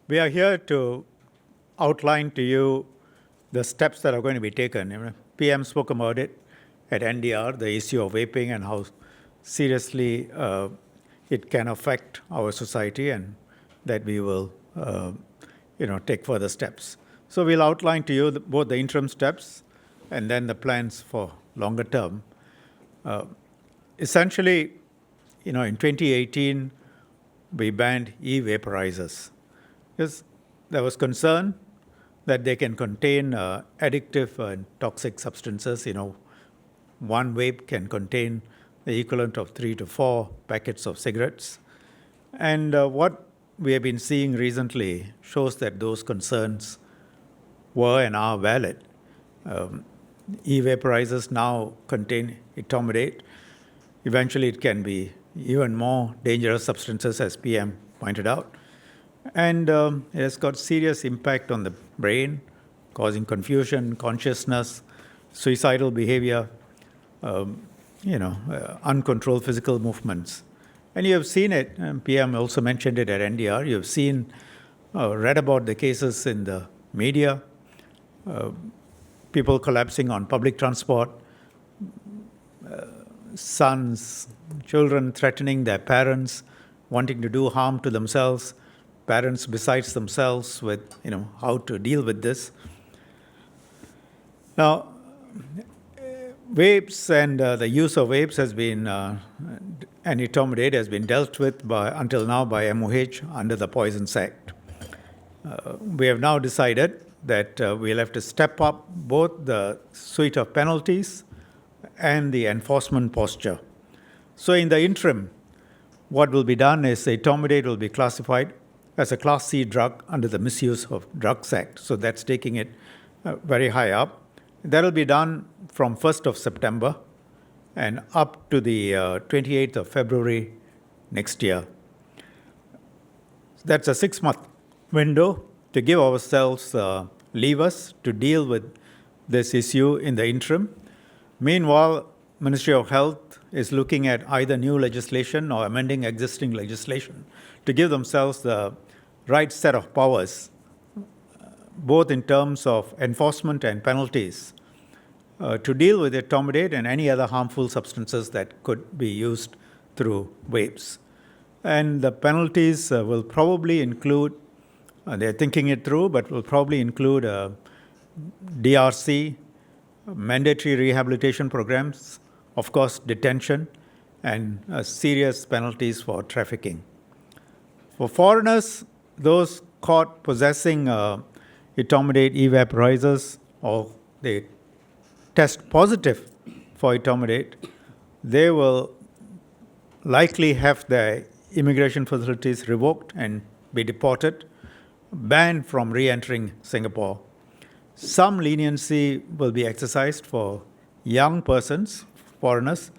We are here to outline to you the steps that are going to be taken. PM spoke about it at NDR, the issue of vaping and how seriously it can affect our society, and that we will take further steps. So we'll outline to you both the interim steps and then the plans for longer term. Essentially, in 2018, we banned e-vaporizers because there was concern that they can contain addictive and toxic substances. One vape can contain the equivalent of 3 to 4 packets of cigarettes. And what we have been seeing recently shows that those concerns were and are valid. E-vaporizers now contain etomidate. Eventually, it can be even more dangerous substances, as PM pointed out. And it has got serious impact on the brain, causing confusion, consciousness, suicidal behavior, uncontrolled physical movements. And you have seen it, and PM also mentioned it at NDR. You have seen, read about the cases in the media, people collapsing on public transport, sons, children threatening their parents, wanting to do harm to themselves, parents besides themselves with, how to deal with this. Now, vapes and the use of vapes has been, and etomidate has been dealt with until now by MOH under the Poisons Act. We have now decided that we'll have to step up both the suite of penalties and the enforcement posture. So in the interim, what will be done is etomidate will be classified as a Class C drug under the Misuse of Drugs Act. So that's taking it very high up. That will be done from 1st of September and up to the 28th of February next year. That's a 6-month window to give ourselves levers to deal with this issue in the interim. Meanwhile, Ministry of Health is looking at either new legislation or amending existing legislation to give themselves the right set of powers, both in terms of enforcement and penalties, to deal with etomidate and any other harmful substances that could be used through vapes. And the penalties will probably include, they're thinking it through, but will probably include DRC, mandatory rehabilitation programs, of course, detention, and serious penalties for trafficking. For foreigners, those caught possessing etomidate e-vaporizers, or they test positive for etomidate, they will likely have their immigration facilities revoked and be deported, banned from re-entering Singapore. Some leniency will be exercised for young persons, foreigners,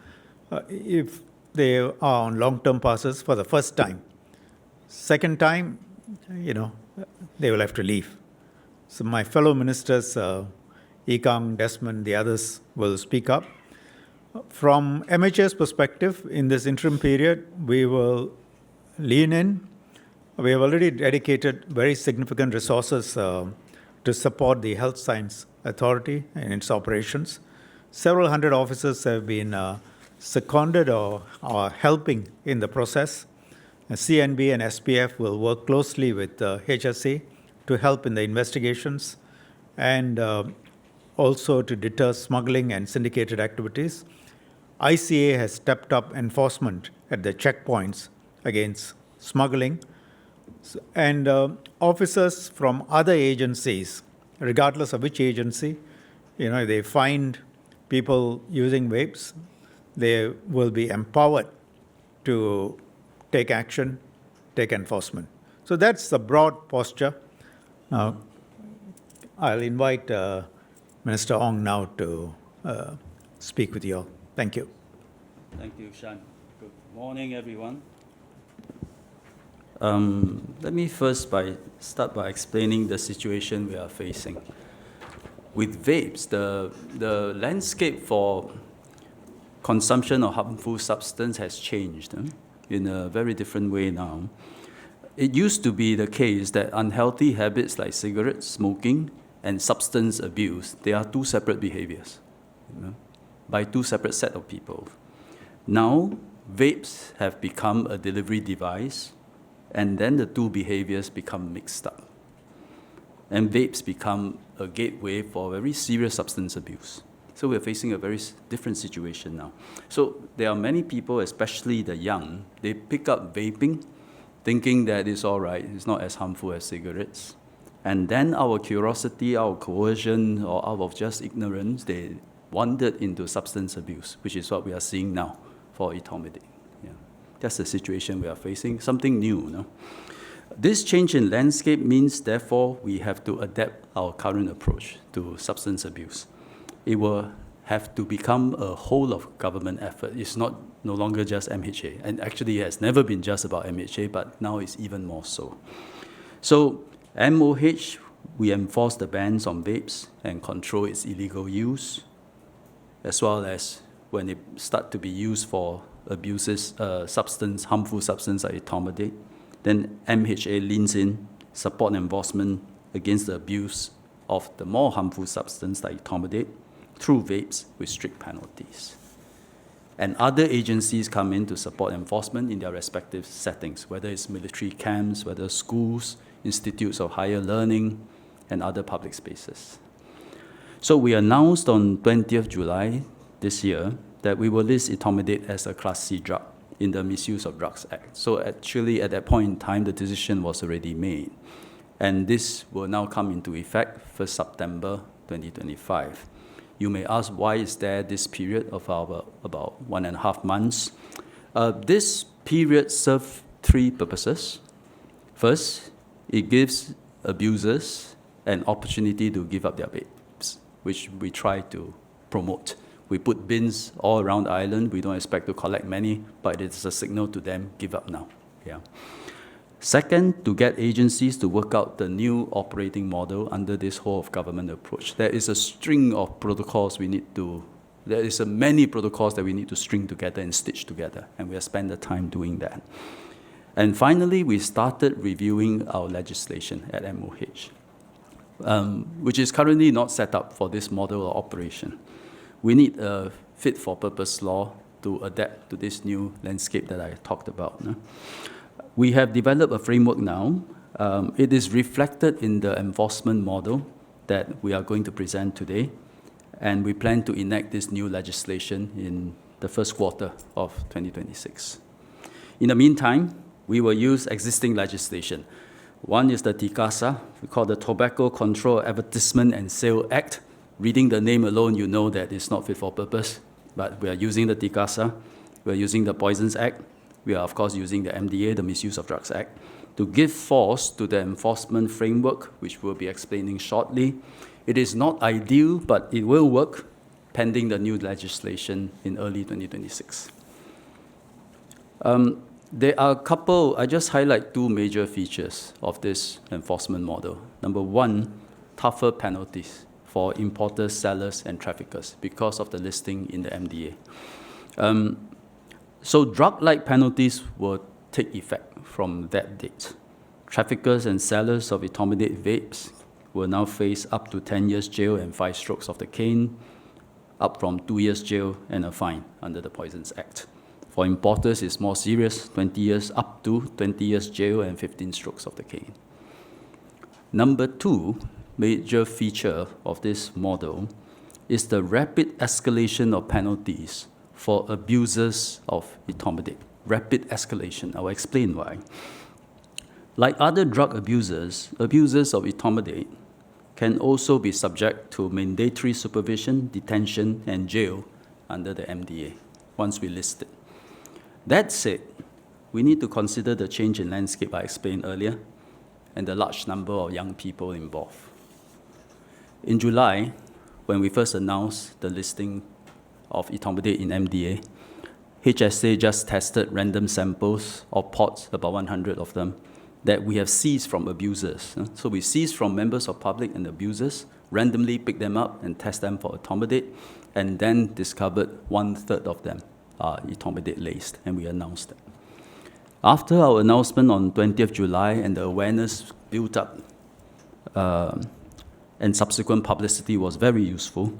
if they are on long-term passes for the first time. Second time, they will have to leave. So my fellow ministers, Ekang, Desmond, the others will speak up. From MHA's perspective, in this interim period, we will lean in. We have already dedicated very significant resources to support the Health Science Authority and its operations. Several hundred officers have been seconded or are helping in the process. CNB and SPF will work closely with HSA to help in the investigations and also to deter smuggling and syndicated activities. ICA has stepped up enforcement at the checkpoints against smuggling. And officers from other agencies, regardless of which agency, they find people using vapes, they will be empowered to take action, take enforcement. So that's the broad posture. Now, I'll invite Minister Ong now to speak with you all. Thank you. Thank you, Shan. Good morning, everyone. Let me first start by explaining the situation we are facing. With vapes, the landscape for consumption of harmful substance has changed in a very different way now. it used to be the case that unhealthy habits like cigarette smoking and substance abuse, they are two separate behaviors, by two separate set of people. Now, vapes have become a delivery device, and then the two behaviors become mixed up. And vapes become a gateway for very serious substance abuse. So we're facing a very different situation now. So there are many people, especially the young, they pick up vaping thinking that it's all right, it's not as harmful as cigarettes. And then our curiosity, our coercion, or out of just ignorance, they wandered into substance abuse, which is what we are seeing now for etomidate. Yeah. That's the situation we are facing, something new. No? This change in landscape means, therefore, we have to adapt our current approach to substance abuse. It will have to become a whole of government effort. It's no longer just MHA. And actually, it has never been just about MHA, but now it's even more so. So, MOH, we enforce the bans on vapes and control its illegal use, as well as when it start to be used for abuses, harmful substance like etomidate. Then MHA leans in, support enforcement against the abuse of the more harmful substance like etomidate through vapes with strict penalties. And other agencies come in to support enforcement in their respective settings, whether it's military camps, whether schools, institutes of higher learning, and other public spaces. So we announced on 20th July this year that we will list etomidate as a Class C drug in the Misuse of Drugs Act. So actually, at that point in time, the decision was already made. And this will now come into effect 1st September 2025. You may ask, why is there this period of about 1.5 months? This period serves three purposes. First, it gives abusers an opportunity to give up their vapes, which we try to promote. We put bins all around the island. We don't expect to collect many, but it's a signal to them, give up now. Yeah. Second, to get agencies to work out the new operating model under this whole of government approach. There is a string of protocols there is many protocols that we need to string together and stitch together, and we have spent the time doing that. And finally, we started reviewing our legislation at MOH, which is currently not set up for this model of operation. We need a fit-for-purpose law to adapt to this new landscape that I talked about. No? We have developed a framework now. It is reflected in the enforcement model that we are going to present today, and we plan to enact this new legislation in the first quarter of 2026. In the meantime, we will use existing legislation. One is the TICASA, we call the Tobacco Control Advertisement and Sale Act. Reading the name alone, you know that it's not fit for purpose, but we are using the TICASA, we are using the Poisons Act, we are, of course, using the MDA, the Misuse of Drugs Act, to give force to the enforcement framework, which we'll be explaining shortly. It is not ideal, but it will work, pending the new legislation in early 2026. There are a couple, I just highlight two major features of this enforcement model. Number one, tougher penalties for importers, sellers, and traffickers because of the listing in the MDA. So drug-like penalties will take effect from that date. Traffickers and sellers of etomidate vapes will now face up to 10 years jail and 5 strokes of the cane, up from 2 years jail and a fine under the Poisons Act. For importers, it's more serious, 20 years up to 20 years jail and 15 strokes of the cane. Number two major feature of this model is the rapid escalation of penalties for abusers of etomidate. Rapid escalation. I will explain why. Like other drug abusers, abusers of etomidate can also be subject to mandatory supervision, detention, and jail under the MDA once we list it. That said, we need to consider the change in landscape I explained earlier and the large number of young people involved. In July, when we first announced the listing of etomidate in MDA, HSA just tested random samples of pods, about 100 of them, that we have seized from abusers. So we seized from members of public and abusers, randomly pick them up and test them for etomidate, and then discovered 1/3 of them are etomidate laced, and we announced that. After our announcement on 20th July and the awareness built up and subsequent publicity was very useful,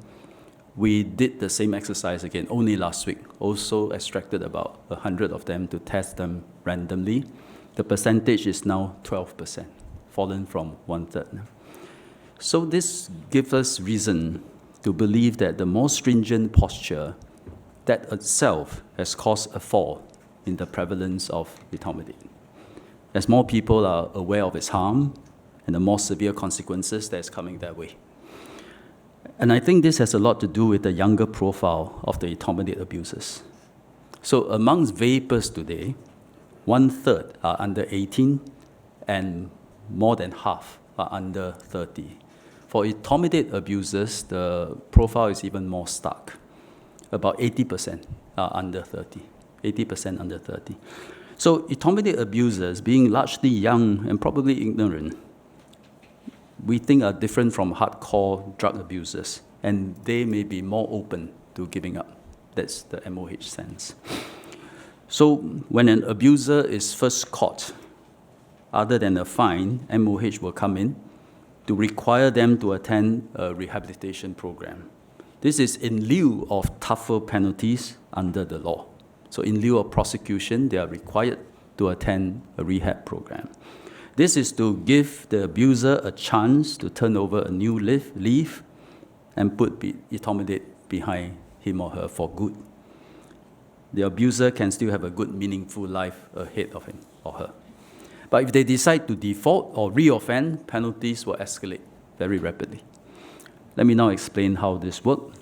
we did the same exercise again only last week, also extracted about 100 of them to test them randomly. The percentage is now 12%, fallen from 1/3. So this gives us reason to believe that the more stringent posture, that itself has caused a fall in the prevalence of etomidate. As more people are aware of its harm and the more severe consequences that's coming that way. And I think this has a lot to do with the younger profile of the etomidate abusers. So amongst vapers today, 1/3 are under 18 and more than half are under 30. For etomidate abusers, the profile is even more stark. About 80% are under 30. 80% under 30. So etomidate abusers, being largely young and probably ignorant, we think are different from hardcore drug abusers, and they may be more open to giving up. That's the MOH sense. So when an abuser is first caught, other than a fine, MOH will come in to require them to attend a rehabilitation program. This is in lieu of tougher penalties under the law. So in lieu of prosecution, they are required to attend a rehab program. This is to give the abuser a chance to turn over a new leaf and put etomidate behind him or her for good. The abuser can still have a good, meaningful life ahead of him or her. But if they decide to default or reoffend, penalties will escalate very rapidly. Let me now explain how this works.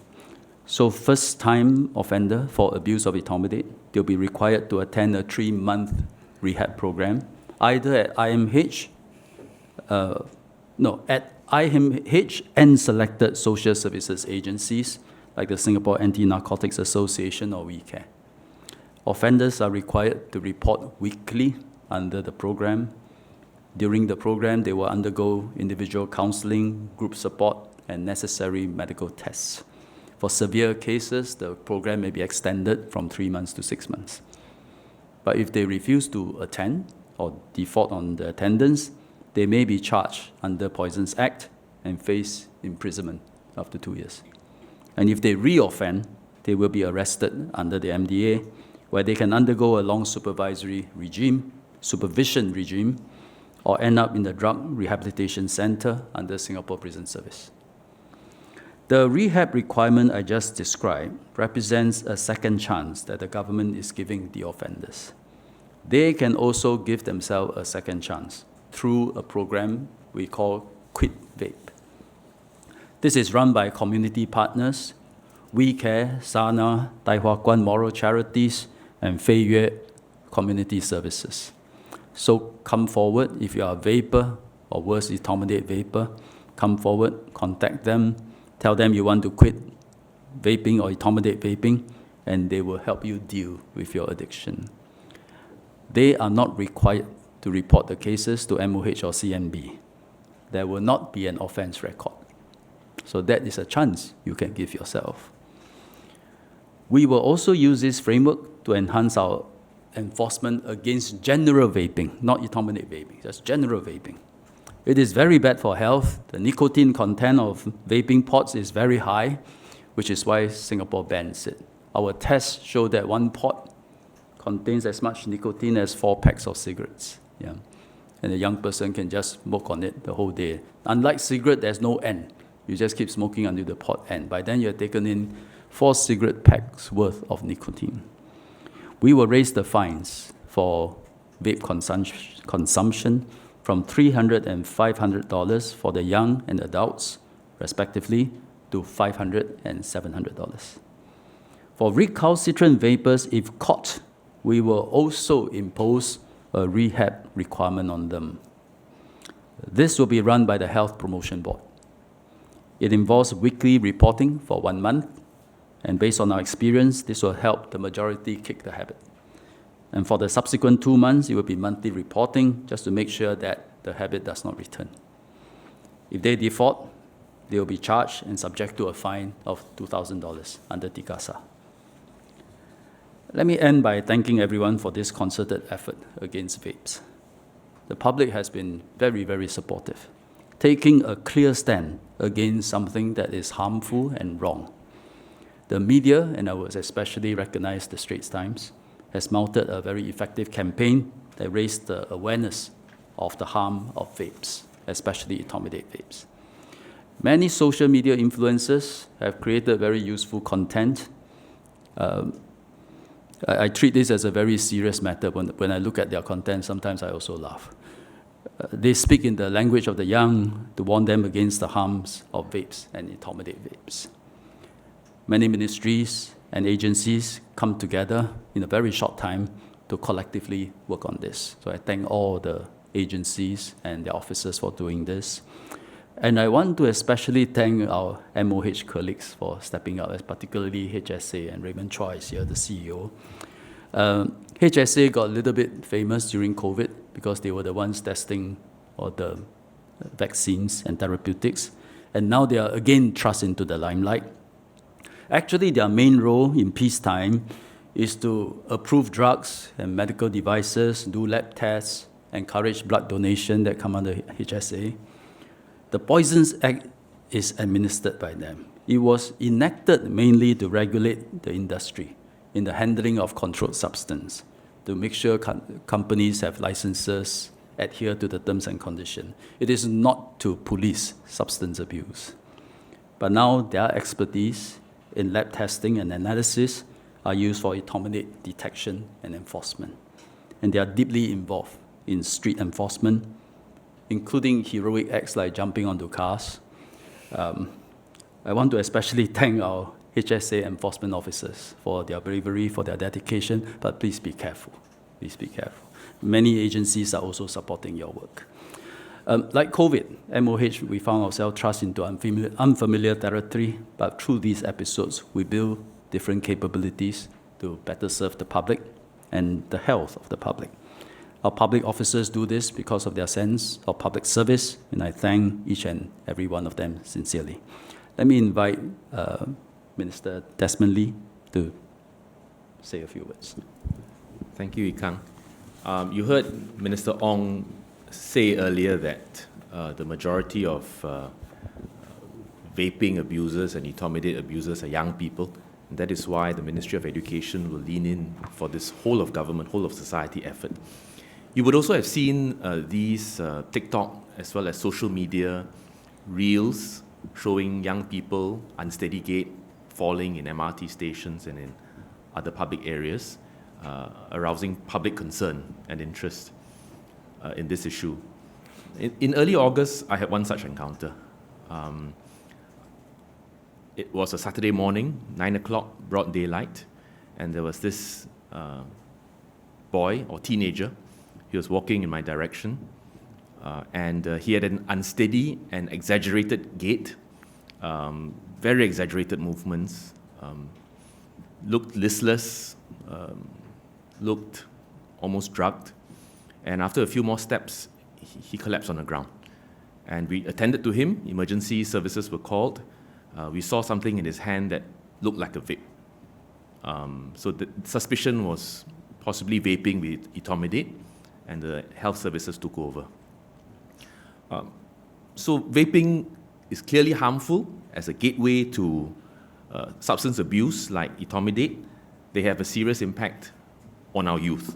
So first-time offender for abuse of etomidate, they'll be required to attend a 3-month rehab program, either at IMH and selected social services agencies like the Singapore Anti-Narcotics Association or WeCare. Offenders are required to report weekly under the program. During the program, they will undergo individual counseling, group support, and necessary medical tests. For severe cases, the program may be extended from 3 months to 6 months. But if they refuse to attend or default on the attendance, they may be charged under Poisons Act and face imprisonment up to 2 years. And if they reoffend, they will be arrested under the MDA, where they can undergo a long supervision regime, or end up in the Drug Rehabilitation Center under Singapore Prison Service. The rehab requirement I just described represents a second chance that the government is giving the offenders. They can also give themselves a second chance through a program we call Quit Vape. This is run by community partners, WeCare, Sana, Tai Hua Kwan Moral Charities, and Fei Yue Community Services. So come forward if you are a vapor, or worse, etomidate vapor. Come forward, contact them, tell them you want to quit vaping or etomidate vaping, and they will help you deal with your addiction. They are not required to report the cases to MOH or CNB. There will not be an offense record. So that is a chance you can give yourself. We will also use this framework to enhance our enforcement against general vaping, not etomidate vaping, just general vaping. It is very bad for health. The nicotine content of vaping pods is very high, which is why Singapore bans it. Our tests show that 1 pod contains as much nicotine as 4 packs of cigarettes. Yeah. And a young person can just smoke on it the whole day. Unlike cigarette, there's no end. You just keep smoking until the pod ends. By then, you've taken in 4 cigarette packs worth of nicotine. We will raise the fines for vape consumption from $300 and $500 for the young and adults, respectively, to $500 and $700. For recalcitrant vapers, if caught, we will also impose a rehab requirement on them. This will be run by the Health Promotion Board. It involves weekly reporting for 1 month, and based on our experience, this will help the majority kick the habit. And for the subsequent 2 months, it will be monthly reporting just to make sure that the habit does not return. If they default, they will be charged and subject to a fine of $2,000 under TICASA. Let me end by thanking everyone for this concerted effort against vapes. The public has been very, very supportive, taking a clear stand against something that is harmful and wrong. The media, and I would especially recognize the Straits Times, has mounted a very effective campaign that raised the awareness of the harm of vapes, especially etomidate vapes. Many social media influencers have created very useful content. I treat this as a very serious matter. When I look at their content, sometimes I also laugh. They speak in the language of the young to warn them against the harms of vapes and etomidate vapes. Many ministries and agencies come together in a very short time to collectively work on this. So I thank all the agencies and their officers for doing this. And I want to especially thank our MOH colleagues for stepping up, particularly HSA, and Raymond Chua is here, the CEO. HSA got a little bit famous during COVID because they were the ones testing all the vaccines and therapeutics, and now they are again thrust into the limelight. Actually, their main role in peacetime is to approve drugs and medical devices, do lab tests, encourage blood donation that come under HSA. The Poisons Act is administered by them. It was enacted mainly to regulate the industry in the handling of controlled substance, to make sure companies have licenses, adhere to the terms and conditions. It is not to police substance abuse. But now their expertise in lab testing and analysis are used for etomidate detection and enforcement. And they are deeply involved in street enforcement, including heroic acts like jumping onto cars. I want to especially thank our HSA enforcement officers for their bravery, for their dedication, but please be careful. Please be careful. Many agencies are also supporting your work. Like COVID, MOH, we found ourselves thrust into unfamiliar territory, but through these episodes, we build different capabilities to better serve the public and the health of the public. Our public officers do this because of their sense of public service, and I thank each and every one of them sincerely. Let me invite Minister Desmond Lee to say a few words. Thank you, Ikang. You heard Minister Ong say earlier that the majority of vaping abusers and etomidate abusers are young people. And that is why the Ministry of Education will lean in for this whole of government, whole of society effort. You would also have seen these TikTok as well as social media reels showing young people unsteady gait, falling in MRT stations and in other public areas, arousing public concern and interest in this issue. In early August, I had one such encounter. It was a Saturday morning, 9 o'clock, broad daylight, and there was this boy or teenager. He was walking in my direction, and he had an unsteady and exaggerated gait, very exaggerated movements, looked listless, looked almost drugged, and after a few more steps, he collapsed on the ground. And we attended to him. Emergency services were called. We saw something in his hand that looked like a vape. So the suspicion was possibly vaping with etomidate, and the health services took over. So vaping is clearly harmful as a gateway to substance abuse like etomidate. They have a serious impact on our youth.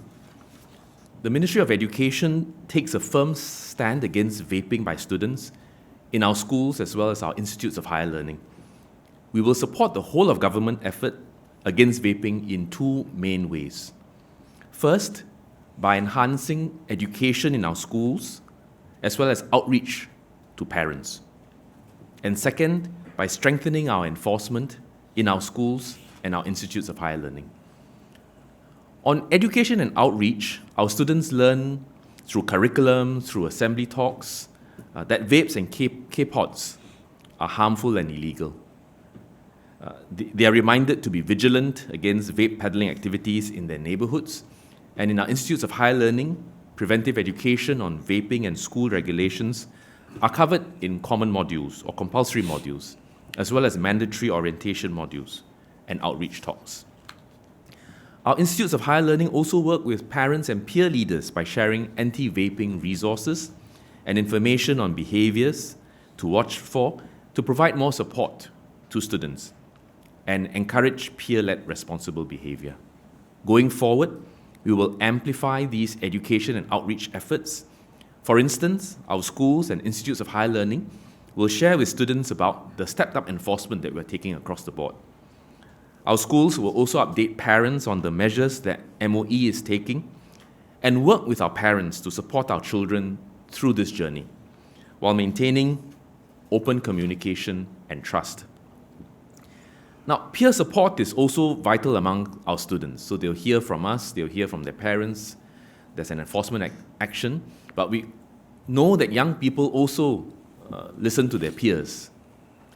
The Ministry of Education takes a firm stand against vaping by students in our schools as well as our institutes of higher learning. We will support the whole of government effort against vaping in two main ways. First, by enhancing education in our schools as well as outreach to parents. And second, by strengthening our enforcement in our schools and our institutes of higher learning. On education and outreach, our students learn through curriculum, through assembly talks, that vapes and K-pods are harmful and illegal. They are reminded to be vigilant against vape peddling activities in their neighborhoods. And in our institutes of higher learning, preventive education on vaping and school regulations are covered in common modules or compulsory modules, as well as mandatory orientation modules and outreach talks. Our institutes of higher learning also work with parents and peer leaders by sharing anti-vaping resources and information on behaviors to watch for, to provide more support to students and encourage peer-led responsible behavior. Going forward, we will amplify these education and outreach efforts. For instance, our schools and institutes of higher learning will share with students about the stepped-up enforcement that we're taking across the board. Our schools will also update parents on the measures that MOE is taking and work with our parents to support our children through this journey while maintaining open communication and trust. Now, peer support is also vital among our students. So they'll hear from us, they'll hear from their parents, there's an enforcement action, but we know that young people also listen to their peers.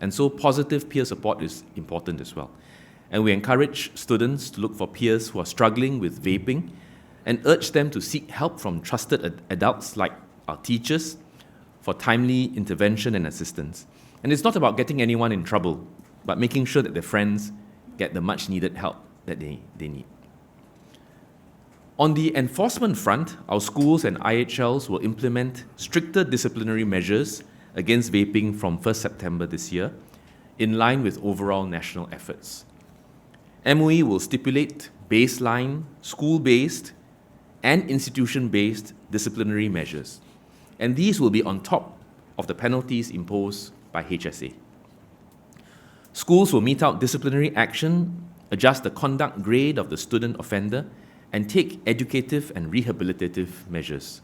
And so positive peer support is important as well. And we encourage students to look for peers who are struggling with vaping and urge them to seek help from trusted adults like our teachers for timely intervention and assistance. And it's not about getting anyone in trouble, but making sure that their friends get the much needed help that they need. On the enforcement front, our schools and IHLs will implement stricter disciplinary measures against vaping from 1st September this year, in line with overall national efforts. MOE will stipulate baseline, school-based, and institution-based disciplinary measures, and these will be on top of the penalties imposed by HSA. Schools will mete out disciplinary action, adjust the conduct grade of the student offender, and take educative and rehabilitative measures.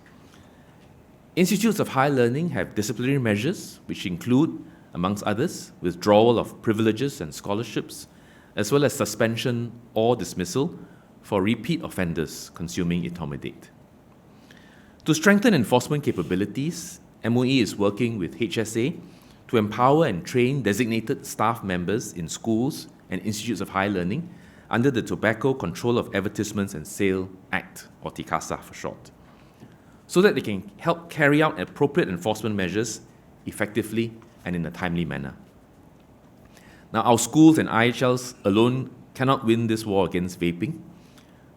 Institutes of higher learning have disciplinary measures, which include, amongst others, withdrawal of privileges and scholarships, as well as suspension or dismissal for repeat offenders consuming etomidate. To strengthen enforcement capabilities, MOE is working with HSA to empower and train designated staff members in schools and institutes of higher learning under the Tobacco Control of Advertisements and Sale Act, or TICASA for short, so that they can help carry out appropriate enforcement measures effectively and in a timely manner. Now, our schools and IHLs alone cannot win this war against vaping.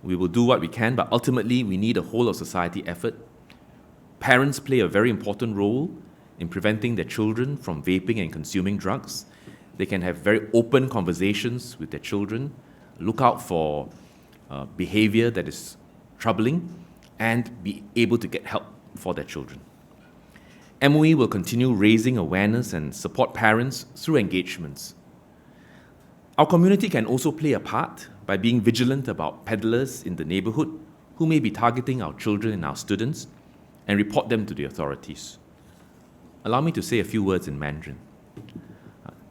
We will do what we can, but ultimately we need a whole of society effort. Parents play a very important role in preventing their children from vaping and consuming drugs. They can have very open conversations with their children, look out for behavior that is troubling, and be able to get help for their children. MOE will continue raising awareness and support parents through engagements. Our community can also play a part by being vigilant about peddlers in the neighborhood who may be targeting our children and our students and report them to the authorities. Allow me to say a few words in Mandarin.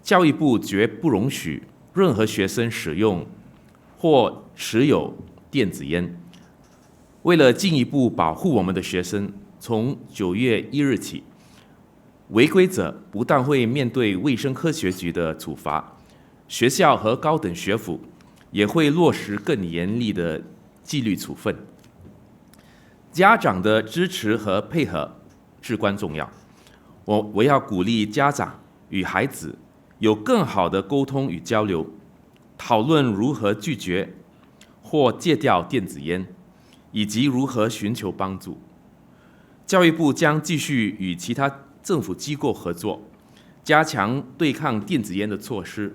教育部绝不容许任何学生使用或持有电子烟。为了进一步保护我们的学生，从9月1日起，违规者不但会面对卫生科学局的处罚，学校和高等学府也会落实更严厉的纪律处分。家长的支持和配合至关重要。我要鼓励家长与孩子有更好的沟通与交流，讨论如何拒绝或戒掉电子烟，以及如何寻求帮助。教育部将继续与其他政府机构合作，加强对抗电子烟的措施，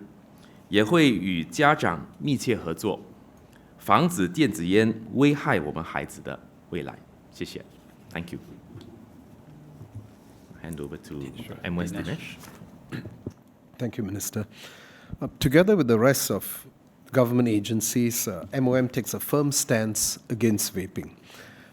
也会与家长密切合作，防止电子烟危害我们孩子的未来。谢谢 ，Thank you. Hand over to MS Dinesh. Thank you, Minister. Together with the rest of government agencies, MOM takes a firm stance against vaping.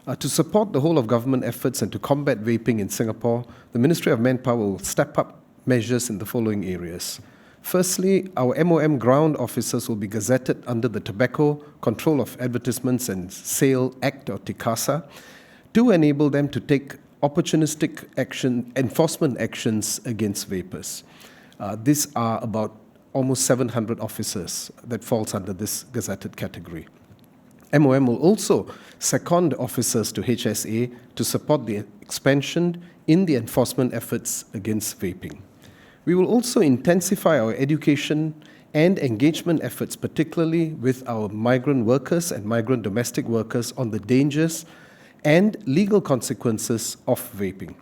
To support the whole of government efforts and to combat vaping in Singapore, the Ministry of Manpower will step up measures in the following areas. Firstly, our MOM ground officers will be gazetted under the Tobacco Control of Advertisements and Sale Act, or TICASA, to enable them to take opportunistic enforcement actions against vapers. These are about almost 700 officers that falls under this gazetted category. MOM will also second officers to HSA to support the expansion in the enforcement efforts against vaping. We will also intensify our education and engagement efforts, particularly with our migrant workers and migrant domestic workers, on the dangers and legal consequences of vaping.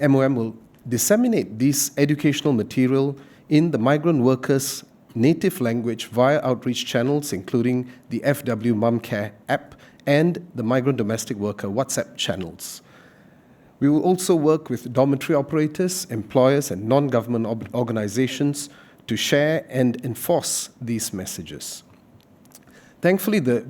MOM will disseminate this educational material in the migrant workers' native language via outreach channels, including the FW Mum Care app and the migrant domestic worker WhatsApp channels. We will also work with dormitory operators, employers, and non-government organizations to share and enforce these messages. Thankfully, the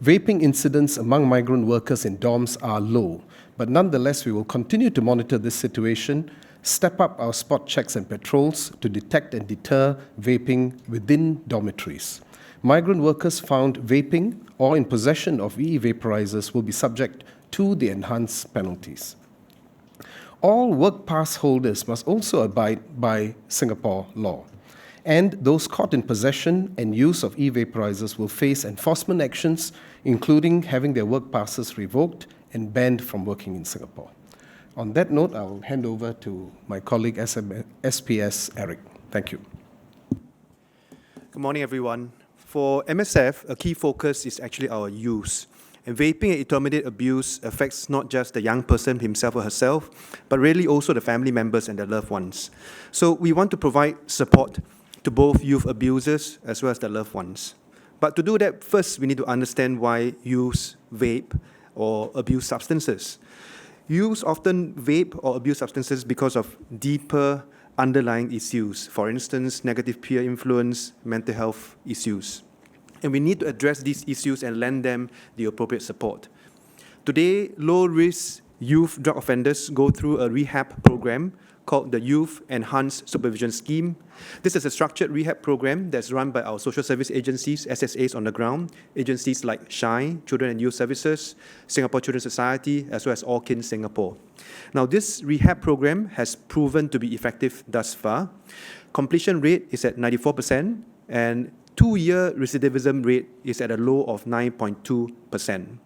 vaping incidents among migrant workers in dorms are low, but nonetheless, we will continue to monitor this situation, step up our spot checks and patrols to detect and deter vaping within dormitories. Migrant workers found vaping or in possession of e-vaporizers will be subject to the enhanced penalties. All work pass holders must also abide by Singapore law, and those caught in possession and use of e-vaporizers will face enforcement actions, including having their work passes revoked and banned from working in Singapore. On that note, I will hand over to my colleague SPS Eric. Thank you. Good morning, everyone. For MSF, a key focus is actually our youth. And vaping and etomidate abuse affects not just the young person himself or herself, but really also the family members and their loved ones. So we want to provide support to both youth abusers as well as their loved ones. But to do that, first we need to understand why youth vape or abuse substances. Youth often vape or abuse substances because of deeper underlying issues. For instance, negative peer influence, mental health issues. And we need to address these issues and lend them the appropriate support. Today, low-risk youth drug offenders go through a rehab program called the Youth Enhanced Supervision Scheme. This is a structured rehab program that's run by our social service agencies, SSAs on the ground, agencies like SHINE, Children and Youth Services, Singapore Children's Society, as well as Orkin Singapore. Now, this rehab program has proven to be effective thus far. Completion rate is at 94%, and 2-year recidivism rate is at a low of 9.2%.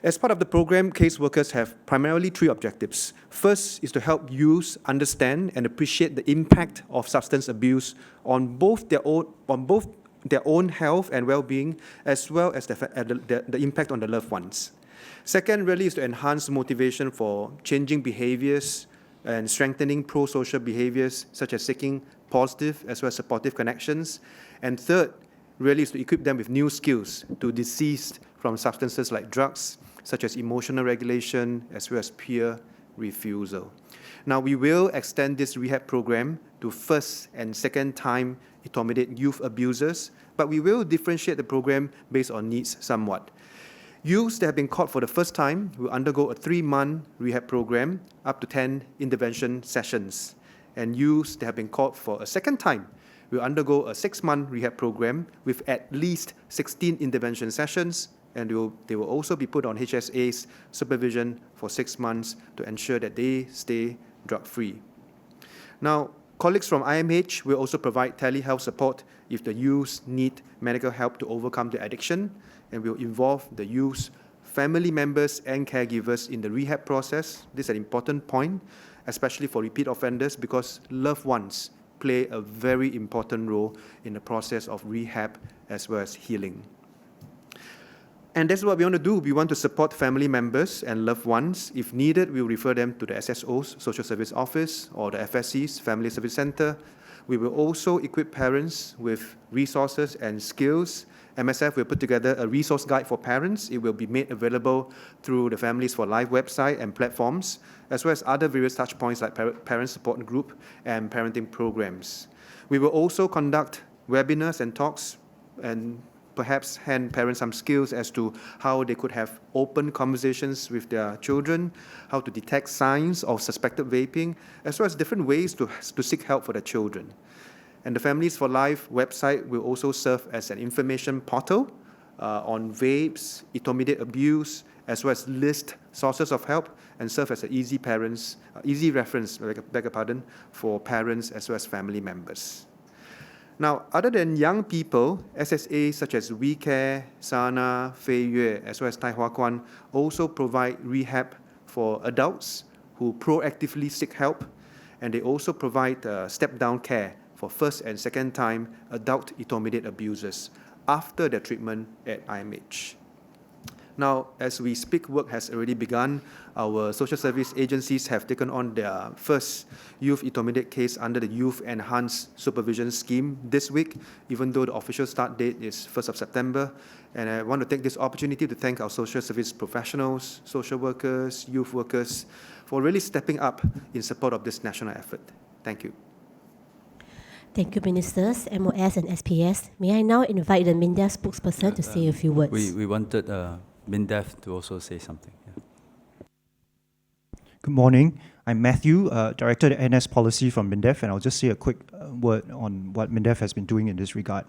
As part of the program, caseworkers have primarily 3 objectives. First is to help youths understand and appreciate the impact of substance abuse on both their own health and well-being, as well as the impact on the loved ones. Second, really, is to enhance motivation for changing behaviors and strengthening pro-social behaviors, such as seeking positive as well as supportive connections. And third, really, is to equip them with new skills to desist from substances like drugs, such as emotional regulation, as well as peer refusal. Now, we will extend this rehab program to first and second time etomidate youth abusers, but we will differentiate the program based on needs somewhat. Youths that have been caught for the first time will undergo a 3-month rehab program, up to 10 intervention sessions. And youths that have been caught for a second time will undergo a 6-month rehab program with at least 16 intervention sessions, and they will also be put on HSA's supervision for 6 months to ensure that they stay drug-free. Now, colleagues from IMH will also provide telehealth support if the youths need medical help to overcome their addiction, and will involve the youth's family members and caregivers in the rehab process. This is an important point, especially for repeat offenders, because loved ones play a very important role in the process of rehab as well as healing. And that's what we want to do. We want to support family members and loved ones. If needed, we'll refer them to the SSO's Social Service Office or the FSC's Family Service Center. We will also equip parents with resources and skills. MSF will put together a resource guide for parents. It will be made available through the Families for Life website and platforms, as well as other various touchpoints like parent support group and parenting programs. We will also conduct webinars and talks and perhaps hand parents some skills as to how they could have open conversations with their children, how to detect signs of suspected vaping, as well as different ways to seek help for their children. And the Families for Life website will also serve as an information portal on vapes, etomidate abuse, as well as list sources of help and serve as an easy reference, for parents as well as family members. Now, other than young people, SSAs such as WeCare, Sana, Fei Yue, as well as Tai Hua Kwan also provide rehab for adults who proactively seek help, and they also provide step-down care for first and second time adult etomidate abusers after their treatment at IMH. Now, as we speak, work has already begun. Our social service agencies have taken on their first youth etomidate case under the Youth Enhanced Supervision Scheme this week, even though the official start date is 1st of September. And I want to take this opportunity to thank our social service professionals, social workers, youth workers, for really stepping up in support of this national effort. Thank you. Thank you, Ministers, MOS and SPS. May I now invite the Mindef spokesperson to say a few words? We wanted Mindef to also say something. Yeah. Good morning. I'm Matthew, Director of NS Policy from Mindef, and I'll just say a quick word on what Mindef has been doing in this regard.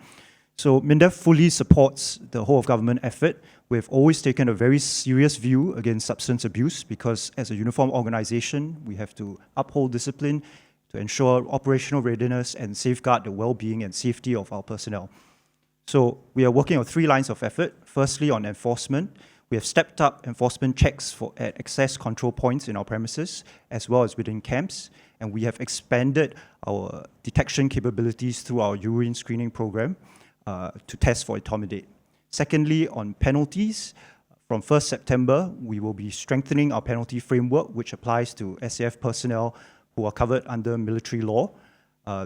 So Mindef fully supports the whole of government effort. We've always taken a very serious view against substance abuse because as a uniform organization, we have to uphold discipline to ensure operational readiness and safeguard the well-being and safety of our personnel. So we are working on 3 lines of effort. Firstly, on enforcement. We have stepped up enforcement checks at access control points in our premises, as well as within camps. And we have expanded our detection capabilities through our urine screening program to test for etomidate. Secondly, on penalties, from 1st September, we will be strengthening our penalty framework, which applies to SAF personnel who are covered under military law.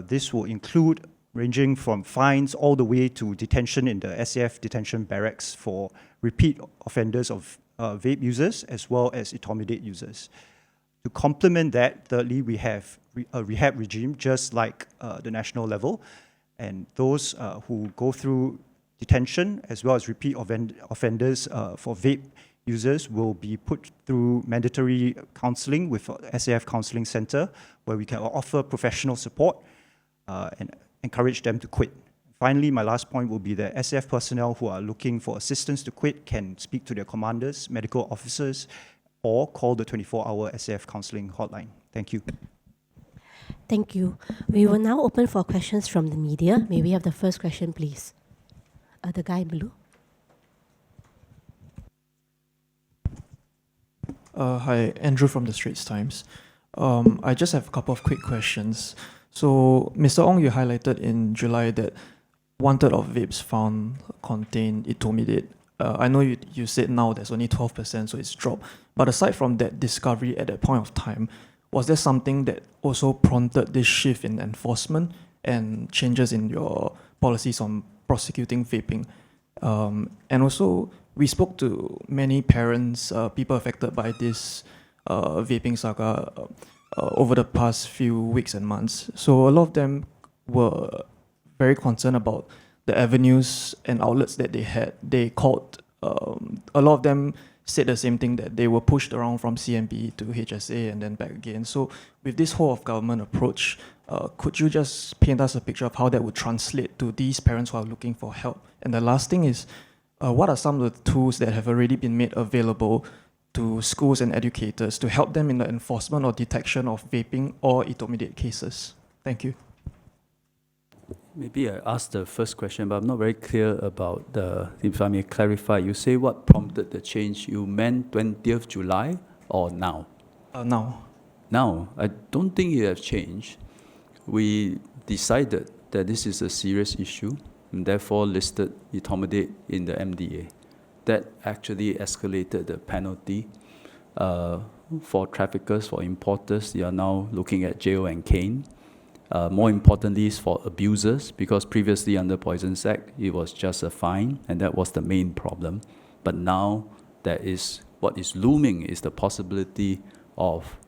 This will include ranging from fines all the way to detention in the SAF detention barracks for repeat offenders of vape users as well as etomidate users. To complement that, thirdly, we have a rehab regime just like the national level, and those who go through detention as well as repeat offenders for vape users will be put through mandatory counselling with SAF Counselling Centre, where we can offer professional support and encourage them to quit. Finally, my last point will be that SAF personnel who are looking for assistance to quit can speak to their commanders, medical officers, or call the 24-hour SAF counselling hotline. Thank you. Thank you. We will now open for questions from the media. May we have the first question, please? The guy in blue. Hi, Andrew from the Straits Times. I just have a couple of quick questions. So, Mr. Ong, you highlighted in July that 1/3 of vapes found contain etomidate. I know you said now there's only 12%, so it's dropped. But aside from that discovery at that point of time, was there something that also prompted this shift in enforcement and changes in your policies on prosecuting vaping? And also, we spoke to many parents, people affected by this vaping saga over the past few weeks and months. So a lot of them were very concerned about the avenues and outlets that they had. They called, a lot of them said the same thing, that they were pushed around from CMB to HSA and then back again. So with this whole of government approach, could you just paint us a picture of how that would translate to these parents who are looking for help? And the last thing is, what are some of the tools that have already been made available to schools and educators to help them in the enforcement or detection of vaping or etomidate cases? Thank you. Maybe I asked the first question, but I'm not very clear about if I may clarify, you say what prompted the change? You meant 20th July or now? Now. Now, I don't think it has changed. We decided that this is a serious issue and therefore listed etomidate in the MDA. That actually escalated the penalty for traffickers, for importers. They are now looking at jail and cane. More importantly, is for abusers, because previously under Poisons Act, it was just a fine, and that was the main problem. But now, what is looming is the possibility of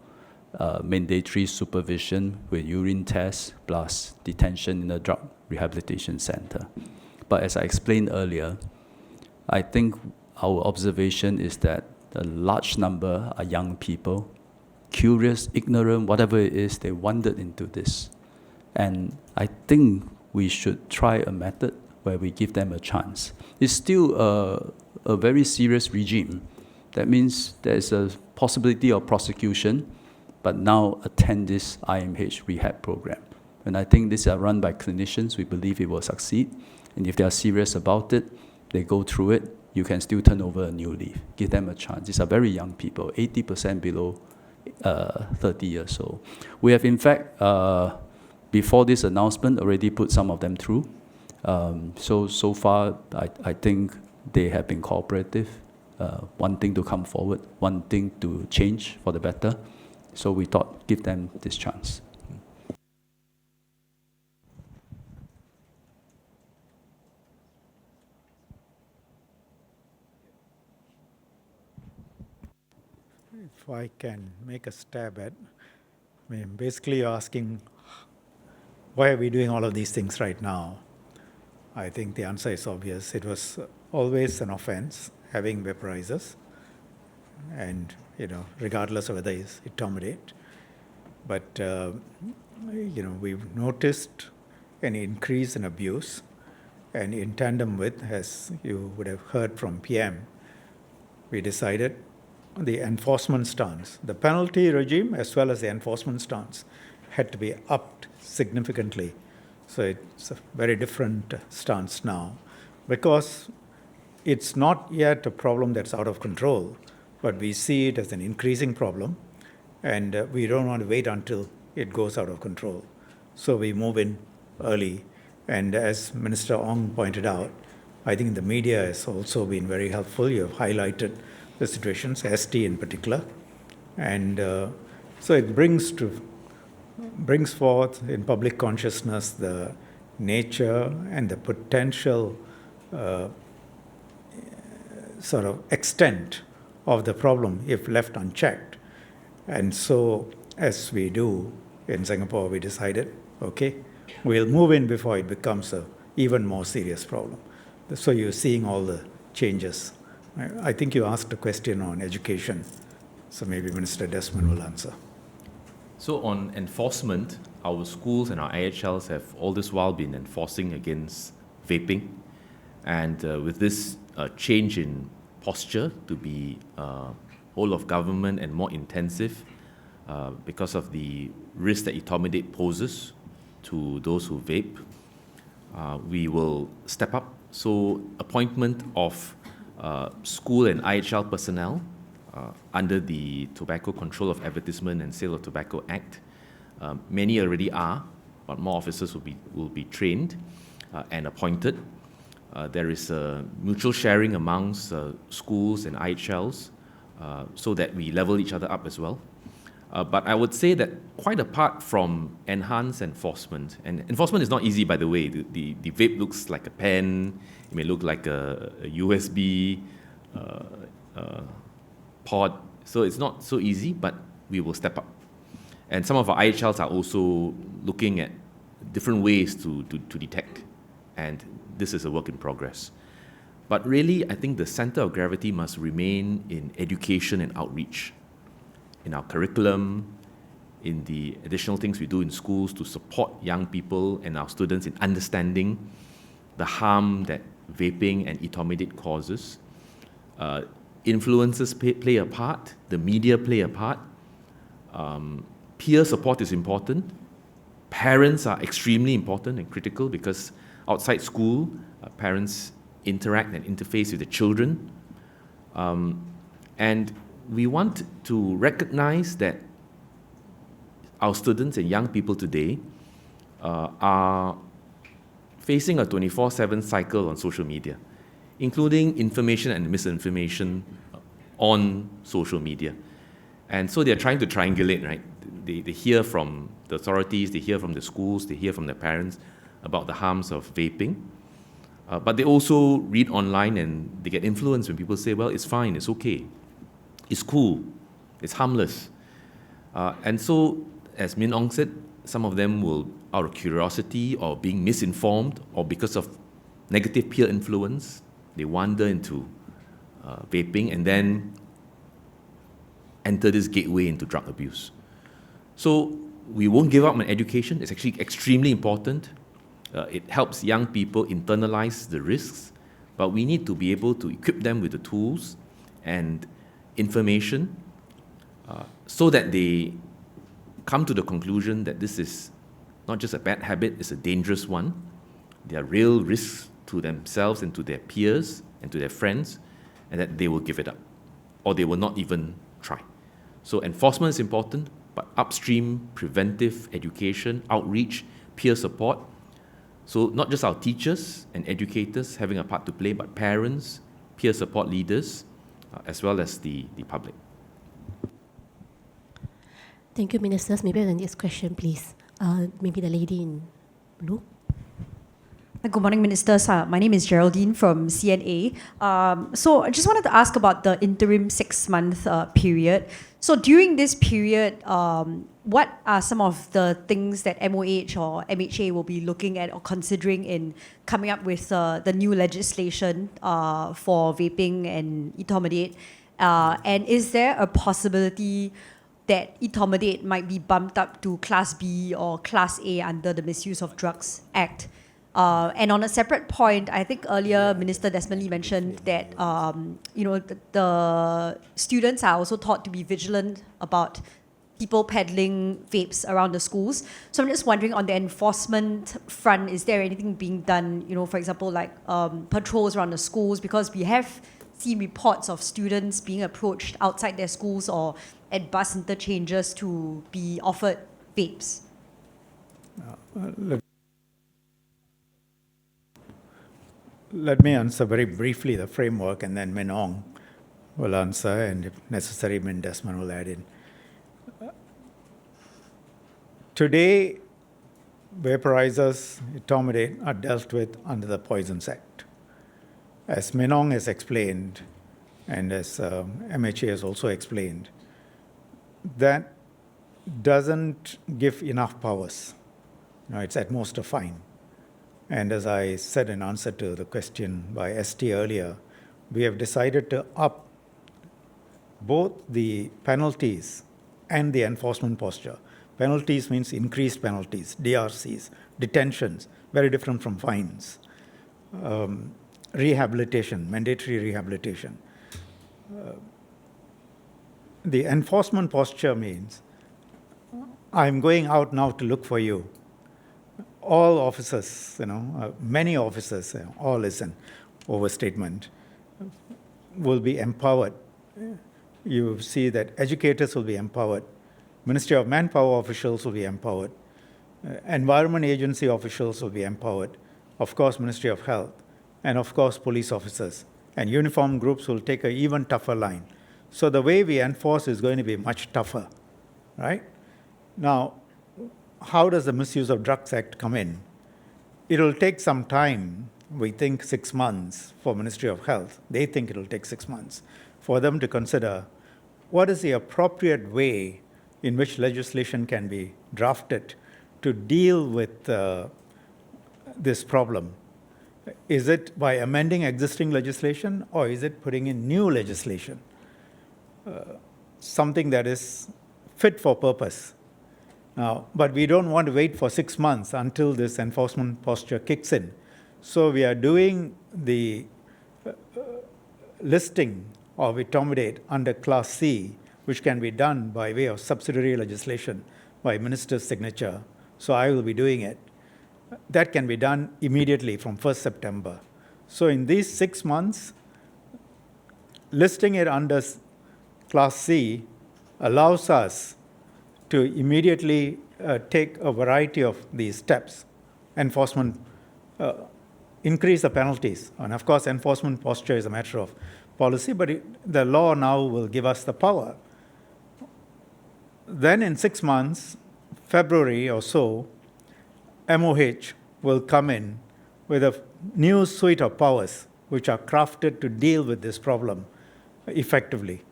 mandatory supervision with urine tests plus detention in a drug rehabilitation center. But as I explained earlier, I think our observation is that a large number are young people, curious, ignorant, whatever it is, they wandered into this. And I think we should try a method where we give them a chance. It's still a very serious regime. That means there's a possibility of prosecution, but now attend this IMH rehab program. And I think these are run by clinicians. We believe it will succeed. And if they are serious about it, they go through it, you can still turn over a new leaf. Give them a chance. These are very young people, 80% below 30 years old. We have, in fact, before this announcement, already put some of them through. So far, I think they have been cooperative, wanting to come forward, wanting to change for the better. So we thought, give them this chance. If I can make a stab at, basically you're asking, why are we doing all of these things right now? I think the answer is obvious. It was always an offense, having vaporizers, and regardless of whether it's etomidate. But we've noticed an increase in abuse, and in tandem with, as you would have heard from PM, we decided the enforcement stance, the penalty regime as well as the enforcement stance had to be upped significantly. So it's a very different stance now, because it's not yet a problem that's out of control, but we see it as an increasing problem, and we don't want to wait until it goes out of control. So we move in early, and as Minister Ong pointed out, I think the media has also been very helpful. You have highlighted the situations, ST in particular, and so it brings forth in public consciousness the nature and the potential sort of extent of the problem if left unchecked. And so, as we do in Singapore, we decided, okay, we'll move in before it becomes an even more serious problem. So you're seeing all the changes. I think you asked a question on education, so maybe Minister Desmond will answer. So on enforcement, our schools and our IHLs have all this while been enforcing against vaping. And with this change in posture to be whole of government and more intensive because of the risk that etomidate poses to those who vape, we will step up. So appointment of school and IHL personnel under the Tobacco Control of Advertisement and Sale of Tobacco Act. Many already are, but more officers will be trained and appointed. There is a mutual sharing amongst schools and IHLs so that we level each other up as well. But I would say that quite apart from enhanced enforcement, and enforcement is not easy, by the way. The vape looks like a pen, it may look like a USB pod, so it's not so easy, but we will step up. And some of our IHLs are also looking at different ways to detect, and this is a work in progress. But really, I think the center of gravity must remain in education and outreach, in our curriculum, in the additional things we do in schools to support young people and our students in understanding the harm that vaping and etomidate causes. Influencers play a part, the media play a part, peer support is important, parents are extremely important and critical because outside school, parents interact and interface with the children. And we want to recognize that our students and young people today are facing a 24/7 cycle on social media, including information and misinformation on social media. And so they're trying to triangulate, right? They hear from the authorities, they hear from the schools, they hear from their parents about the harms of vaping. But they also read online and they get influenced when people say, well, it's fine, it's okay, it's cool, it's harmless. And so, as Min Ong said, some of them will, out of curiosity or being misinformed or because of negative peer influence, they wander into vaping and then enter this gateway into drug abuse. So we won't give up on education. It's actually extremely important. It helps young people internalize the risks, but we need to be able to equip them with the tools and information so that they come to the conclusion that this is not just a bad habit, it's a dangerous one. There are real risks to themselves and to their peers and to their friends, and that they will give it up, or they will not even try. So enforcement is important, but upstream preventive education, outreach, peer support. So not just our teachers and educators having a part to play, but parents, peer support leaders, as well as the public. Thank you, ministers. Maybe the next question, please. Maybe the lady in blue. Good morning, Ministers. My name is Geraldine from CNA. So I just wanted to ask about the interim 6-month period. So during this period, what are some of the things that MOH or MHA will be looking at or considering in coming up with the new legislation for vaping and etomidate? And is there a possibility that etomidate might be bumped up to Class B or Class A under the Misuse of Drugs Act? And on a separate point, I think earlier Minister Desmond Lee mentioned that the students are also taught to be vigilant about people peddling vapes around the schools. So I'm just wondering, on the enforcement front, is there anything being done? For example, like patrols around the schools, because we have seen reports of students being approached outside their schools or at bus interchanges to be offered vapes. Let me answer very briefly the framework, and then Min Ong will answer, and if necessary, Min Desmond will add in. Today, vaporizers, etomidate, are dealt with under the Poisons Act. As Min Ong has explained, and as MHA has also explained, that doesn't give enough powers. It's at most a fine. And as I said in answer to the question by ST earlier, we have decided to up both the penalties and the enforcement posture. Penalties means increased penalties, DRCs, detentions, very different from fines. Rehabilitation, mandatory rehabilitation. The enforcement posture means I'm going out now to look for you. All officers, many officers, all is an overstatement, will be empowered. You see that educators will be empowered. Ministry of Manpower officials will be empowered. Environment agency officials will be empowered. Of course, Ministry of Health. And of course, police officers. And uniform groups will take an even tougher line. So the way we enforce is going to be much tougher, right? Now, how does the Misuse of Drugs Act come in? It will take some time, we think 6 months for Ministry of Health. They think it will take 6 months for them to consider what is the appropriate way in which legislation can be drafted to deal with this problem. Is it by amending existing legislation, or is it putting in new legislation? Something that is fit for purpose. Now, but we don't want to wait for 6 months until this enforcement posture kicks in. So we are doing the listing of etomidate under Class C, which can be done by way of subsidiary legislation by minister's signature. So I will be doing it. That can be done immediately from 1st September. So in these 6 months, listing it under Class C allows us to immediately take a variety of these steps. Enforcement, increase the penalties. And of course, enforcement posture is a matter of policy, but the law now will give us the power. Then in 6 months, February or so, MOH will come in with a new suite of powers which are crafted to deal with this problem effectively.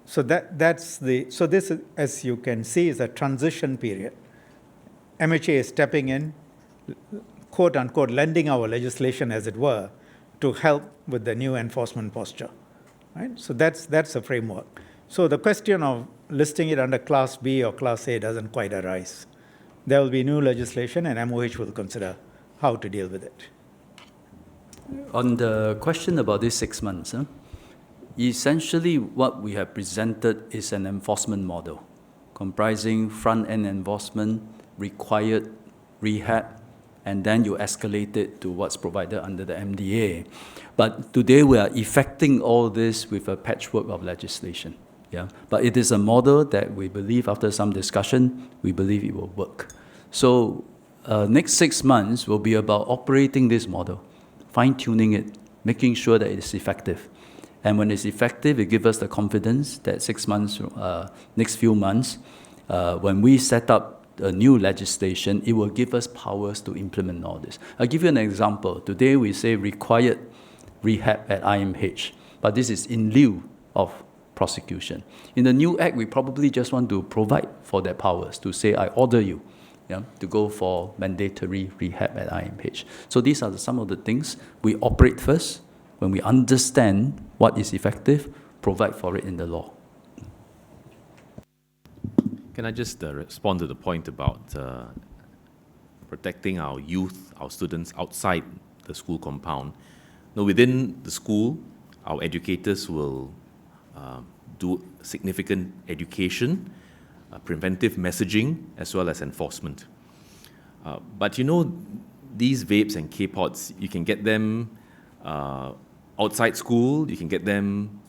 So this, as you can see, is a transition period. MHA is stepping in, quote unquote, lending our legislation, as it were, to help with the new enforcement posture. Right? So that's a framework. So the question of listing it under Class B or Class A doesn't quite arise. There will be new legislation, and MOH will consider how to deal with it. On the question about these 6 months, essentially what we have presented is an enforcement model comprising front-end enforcement, required rehab, and then you escalate it to what's provided under the MDA. But today we are effecting all this with a patchwork of legislation. Yeah? But it is a model that we believe, after some discussion, we believe it will work. So next 6 months will be about operating this model, fine-tuning it, making sure that it's effective. And when it's effective, it gives us the confidence that 6 months, next few months, when we set up a new legislation, it will give us powers to implement all this. I'll give you an example. Today we say required rehab at IMH, but this is in lieu of prosecution. In the new act, we probably just want to provide for their powers to say, I order you to go for mandatory rehab at IMH. So these are some of the things we operate first. When we understand what is effective, provide for it in the law. Can I just respond to the point about protecting our youth, our students outside the school compound? Now, within the school, our educators will do significant education, preventive messaging, as well as enforcement. But you know, these vapes and K-pods, you can get them outside school, you can get them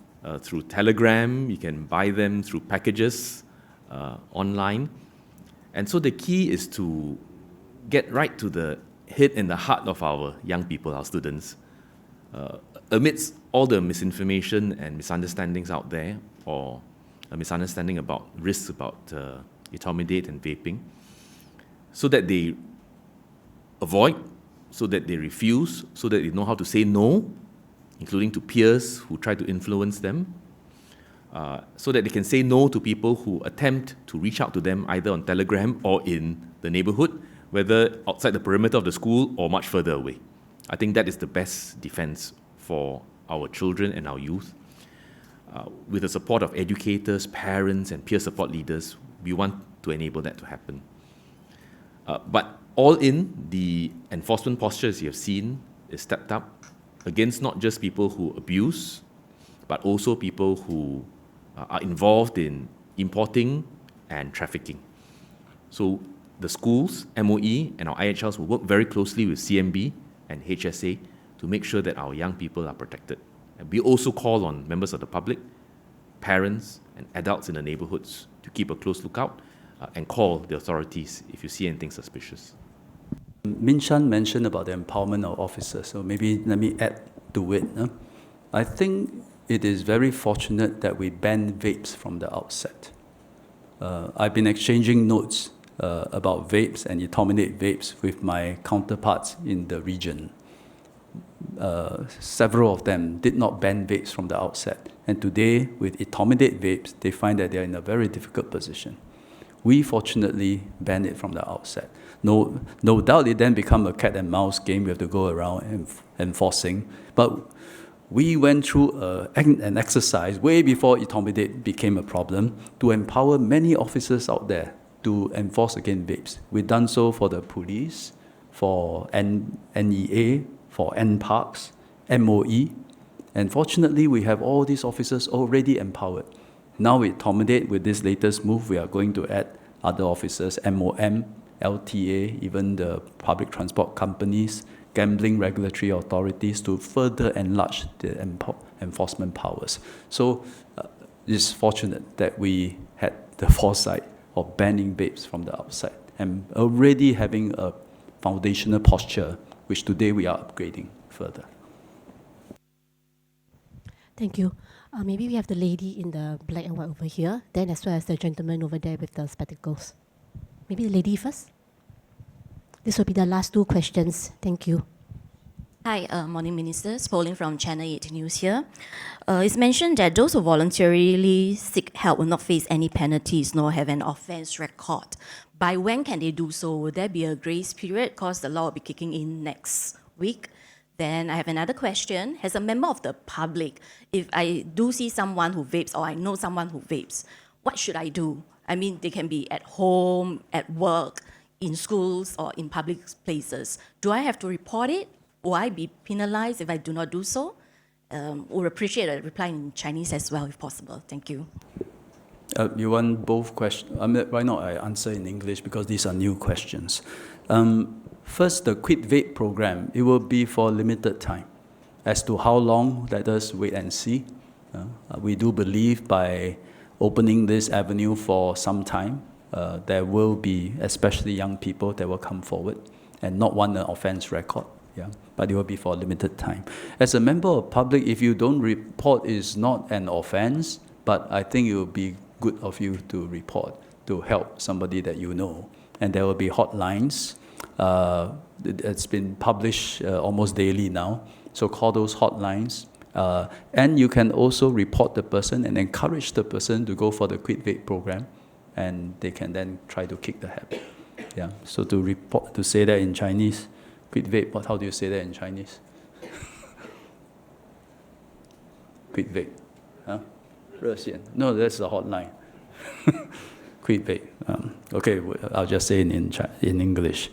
through Telegram, you can buy them through packages online. And so the key is to get right to the head and the heart of our young people, our students. Amidst all the misinformation and misunderstandings out there, or a misunderstanding about risks about etomidate and vaping, so that they avoid, so that they refuse, so that they know how to say no, including to peers who try to influence them, so that they can say no to people who attempt to reach out to them either on Telegram or in the neighborhood, whether outside the perimeter of the school or much further away. I think that is the best defense for our children and our youth. With the support of educators, parents, and peer support leaders, we want to enable that to happen. But all in, the enforcement posture, as you have seen, is stepped up against not just people who abuse, but also people who are involved in importing and trafficking. So the schools, MOE, and our IHLs will work very closely with CMB and HSA to make sure that our young people are protected. And we also call on members of the public, parents, and adults in the neighborhoods to keep a close lookout and call the authorities if you see anything suspicious. Min Shan mentioned about the empowerment of officers, so maybe let me add to it. I think it is very fortunate that we banned vapes from the outset. I've been exchanging notes about vapes and etomidate vapes with my counterparts in the region. Several of them did not ban vapes from the outset. And today, with etomidate vapes, they find that they're in a very difficult position. We fortunately banned it from the outset. No doubt it then become a cat and mouse game. We have to go around enforcing. But we went through an exercise way before etomidate became a problem to empower many officers out there to enforce against vapes. We've done so for the police, for NEA, for NParks, MOE, and fortunately we have all these officers already empowered. Now with etomidate, with this latest move, we are going to add other officers, MOM, LTA, even the public transport companies, gambling regulatory authorities to further enlarge the enforcement powers. So it's fortunate that we had the foresight of banning vapes from the outside and already having a foundational posture, which today we are upgrading further. Thank you. Maybe we have the lady in the black and white over here, then as well as the gentleman over there with the spectacles. Maybe the lady first. This will be the last two questions. Thank you. Hi, morning ministers. Pauline from Channel 8 News here. It's mentioned that those who voluntarily seek help will not face any penalties nor have an offence record. By when can they do so? Will there be a grace period because the law will be kicking in next week? Then I have another question. As a member of the public, if I do see someone who vapes or I know someone who vapes, what should I do? I mean, they can be at home, at work, in schools, or in public places. Do I have to report it? Will I be penalized if I do not do so? Would appreciate a reply in Chinese as well, if possible. Thank you. You want both questions? Why not I answer in English because these are new questions. First, the Quit Vape program, it will be for limited time. As to how long, let us wait and see. We do believe by opening this avenue for some time, there will be, especially young people, that will come forward and not want an offense record. Yeah, but it will be for a limited time. As a member of public, if you don't report, it's not an offense, but I think it will be good of you to report to help somebody that you know. And there will be hotlines. It's been published almost daily now, so call those hotlines. And you can also report the person and encourage the person to go for the Quit Vape program, and they can then try to kick the habit. Yeah, so to report, to say that in Chinese, Quit Vape, how do you say that in Chinese? Quit Vape. Huh? 热线. No, that's the hotline. Quit Vape. Okay, I'll just say it in English.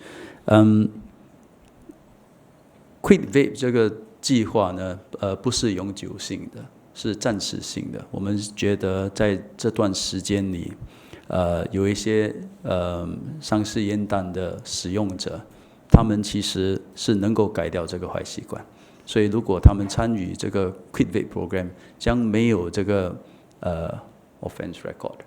Quit Vape 这个计划呢，不是永久性的，是暂时性的。我们觉得在这段时间里，有一些上市烟弹的使用者，他们其实是能够改掉这个坏习惯。所以，如果他们参与这个 Quit Vape program， 将没有这个offense record。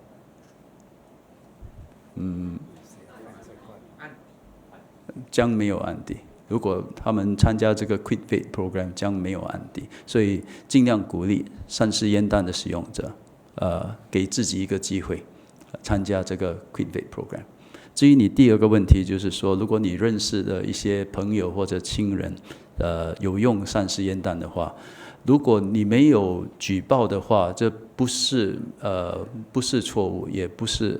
将没有案底。如果他们参加这个 Quit Vape program， 将没有案底。所以尽量鼓励上市烟弹的使用者，给自己一个机会，参加这个 Quit Vape program。至于你第二个问题，就是说，如果你认识的一些朋友或者亲人，有用上市烟弹的话，如果你没有举报的话，这不是错误，也不是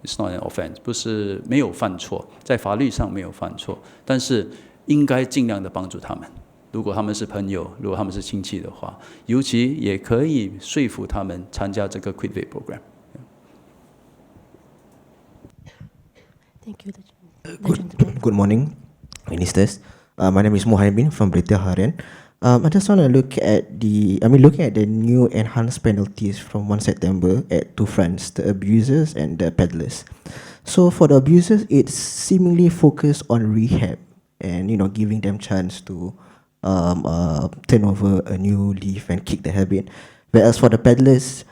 It's not an offense， 不是没有犯错，在法律上没有犯错，但是应该尽量的帮助他们。如果他们是朋友，如果他们是亲戚的话，尤其也可以说服他们参加这个 Quit Vape program。Thank you. The gentleman. Good morning, ministers. My name is Muhaimin from Berita Harian. I just want to look at looking at the new enhanced penalties from 1 September at two fronts, the abusers and the peddlers. So for the abusers, it's seemingly focused on rehab and, giving them chance to turn over a new leaf and kick the habit. Whereas for the peddlers,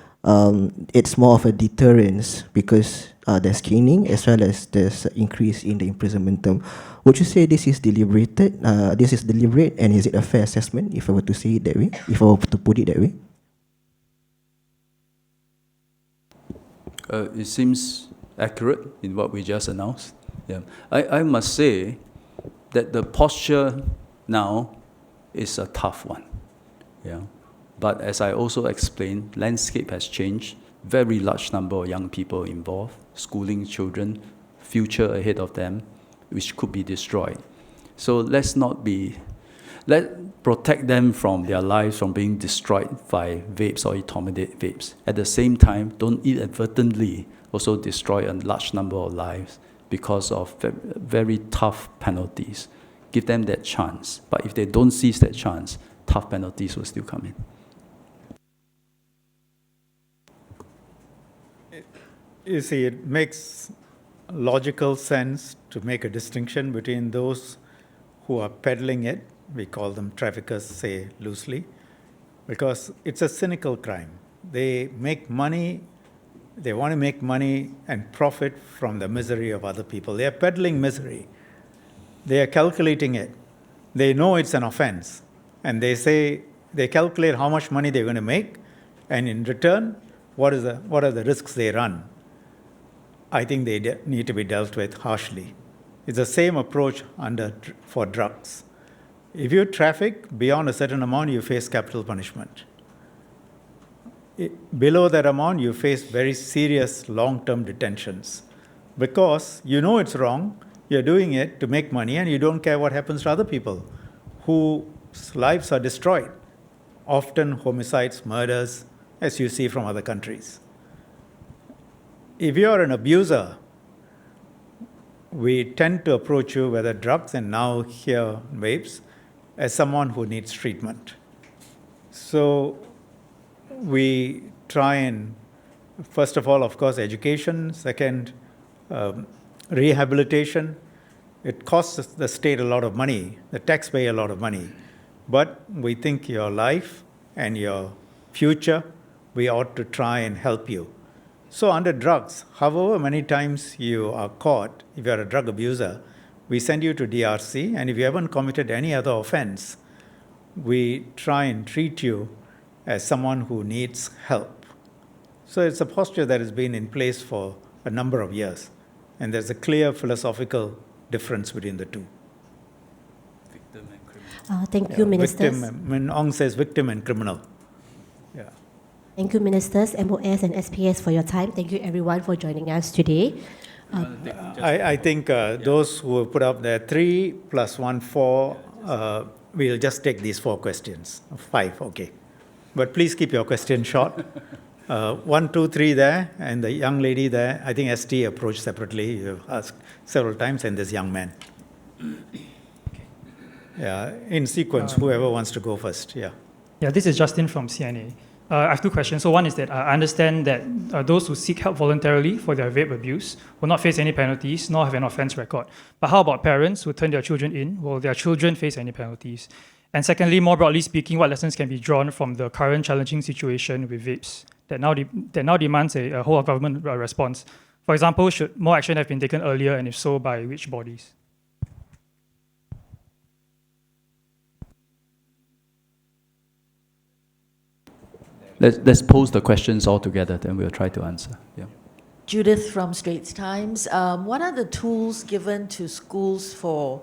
it's more of a deterrence because there's caning as well as there's an increase in the imprisonment term. Would you say this is deliberate, and is it a fair assessment if I were to say it that way, if I were to put it that way? It seems accurate in what we just announced. Yeah, I must say that the posture now is a tough one. Yeah, but as I also explained, landscape has changed. Very large number of young people involved, schooling children, future ahead of them, which could be destroyed. So let's protect them from their lives from being destroyed by vapes or etomidate vapes. At the same time, don't inadvertently also destroy a large number of lives because of very tough penalties. Give them that chance. But if they don't seize that chance, tough penalties will still come in. You see, it makes logical sense to make a distinction between those who are peddling it, we call them traffickers, say loosely, because it's a cynical crime. They make money, they want to make money and profit from the misery of other people. They are peddling misery. They are calculating it. They know it's an offense, and they calculate how much money they're going to make, and in return, what are the risks they run. I think they need to be dealt with harshly. It's the same approach for drugs. If you traffic beyond a certain amount, you face capital punishment. Below that amount, you face very serious long-term detentions because you know it's wrong, you're doing it to make money, and you don't care what happens to other people whose lives are destroyed, often homicides, murders, as you see from other countries. If you are an abuser, we tend to approach you, whether drugs and now here vapes, as someone who needs treatment. So we try and, first of all, of course, education. Second, rehabilitation. It costs the state a lot of money, the taxpayer a lot of money. But we think your life and your future, we ought to try and help you. So under drugs, however many times you are caught, if you are a drug abuser, we send you to DRC, and if you haven't committed any other offense, we try and treat you as someone who needs help. So it's a posture that has been in place for a number of years, and there's a clear philosophical difference between the two. Victim and criminal. Thank you, Ministers. Victim, when Ong says victim and criminal. Yeah. Thank you, Ministers, MOS and SPS for your time. Thank you, everyone, for joining us today. I think those who put up there, 3 + 1, 4, we'll just take these 4 questions. 5, okay. But please keep your questions short. 1, 2, 3 there, and the young lady there, I think ST approached separately. You've asked several times, and this young man. Yeah, in sequence, whoever wants to go first, yeah. Yeah, this is Justin from CNA. I have 2 questions. So one is that I understand that those who seek help voluntarily for their vape abuse will not face any penalties, nor have an offense record. But how about parents who turn their children in? Will their children face any penalties? And secondly, more broadly speaking, what lessons can be drawn from the current challenging situation with vapes that now demands a whole of government response? For example, should more action have been taken earlier, and if so, by which bodies? Let's pose the questions all together, then we'll try to answer. Yeah. Judith from Straits Times. What are the tools given to schools for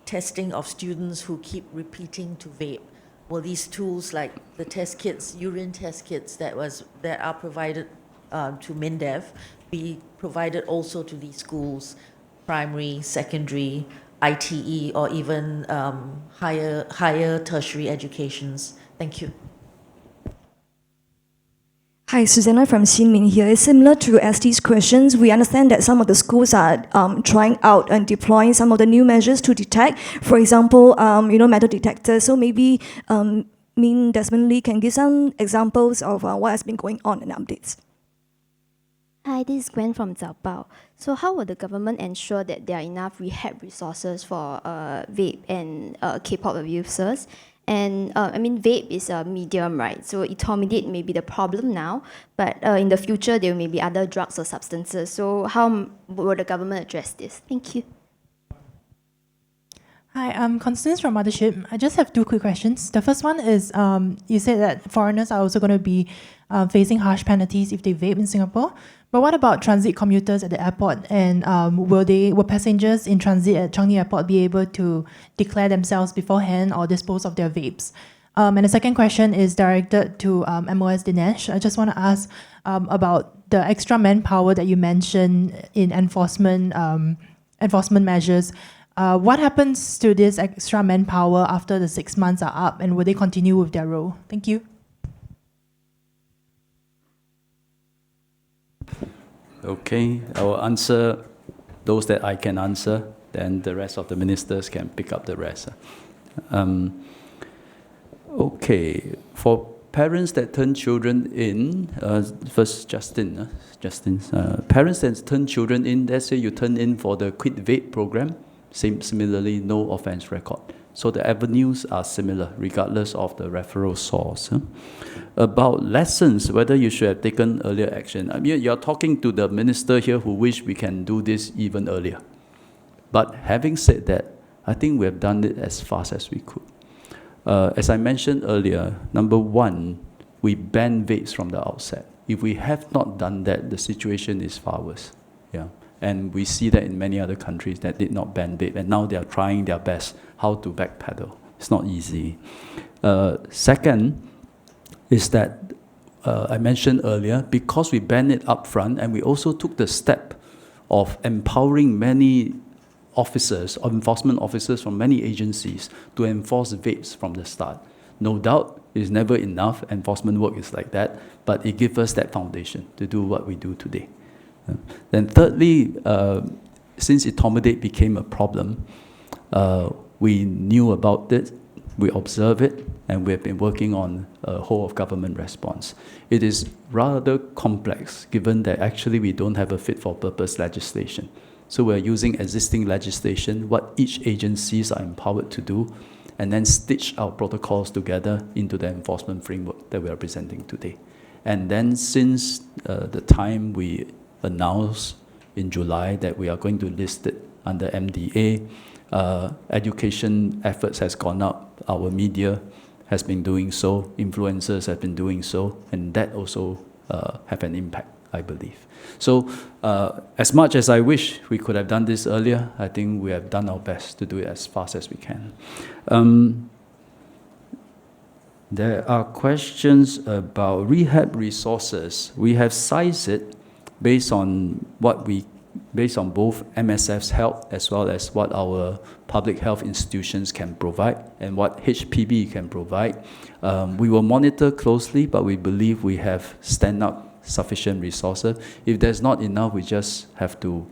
testing of students who keep repeating to vape? Will these tools, like the test kits, urine test kits that are provided to Mindef, be provided also to these schools, primary, secondary, ITE, or even higher tertiary educations? Thank you. Hi, Susanna from Xinmin here. Similar to ST's questions, we understand that some of the schools are trying out and deploying some of the new measures to detect, for example, metal detectors. So maybe Desmond Lee can give some examples of what has been going on and updates. Hi, this is Gwen from Zaobao. So how will the government ensure that there are enough rehab resources for vape and K-pop abusers? And vape is a medium, right? So etomidate may be the problem now, but in the future there may be other drugs or substances. So how will the government address this? Thank you. Hi, I'm Constance from Mothership. I just have 2 quick questions. The first one is, you said that foreigners are also going to be facing harsh penalties if they vape in Singapore. But what about transit commuters at the airport? And will passengers in transit at Changi Airport be able to declare themselves beforehand or dispose of their vapes? And the second question is directed to MOS Dinesh. I just want to ask about the extra manpower that you mentioned in enforcement measures. What happens to this extra manpower after the 6 months are up, and will they continue with their role? Thank you. Okay, I will answer those that I can answer, then the rest of the ministers can pick up the rest. Okay, for parents that turn children in, first Justin, parents that turn children in, let's say you turn in for the Quit Vape program, similarly no offense record. So the avenues are similar regardless of the referral source. About lessons, whether you should have taken earlier action. I mean, you're talking to the minister here who wish we can do this even earlier. But having said that, I think we have done it as fast as we could. As I mentioned earlier, number 1, we banned vapes from the outset. If we have not done that, the situation is far worse. Yeah. And we see that in many other countries that did not ban vape, and now they are trying their best how to backpedal. It's not easy. Second is that I mentioned earlier, because we banned it up front, and we also took the step of empowering many officers, or enforcement officers from many agencies to enforce vapes from the start. No doubt, it's never enough. Enforcement work is like that, but it gives us that foundation to do what we do today. Then thirdly, since etomidate became a problem, we knew about it, we observed it, and we have been working on a whole of government response. It is rather complex, given that actually we don't have a fit-for-purpose legislation. So we're using existing legislation, what each agencies are empowered to do, and then stitch our protocols together into the enforcement framework that we are presenting today. And then since the time we announced in July that we are going to list it under MDA, education efforts has gone up. Our media has been doing so, influencers have been doing so, and that also have an impact, I believe. So as much as I wish we could have done this earlier, I think we have done our best to do it as fast as we can. There are questions about rehab resources. We have sized it based on both MSF's help as well as what our public health institutions can provide and what HPB can provide. We will monitor closely, but we believe we have stand up sufficient resources. If there's not enough, we just have to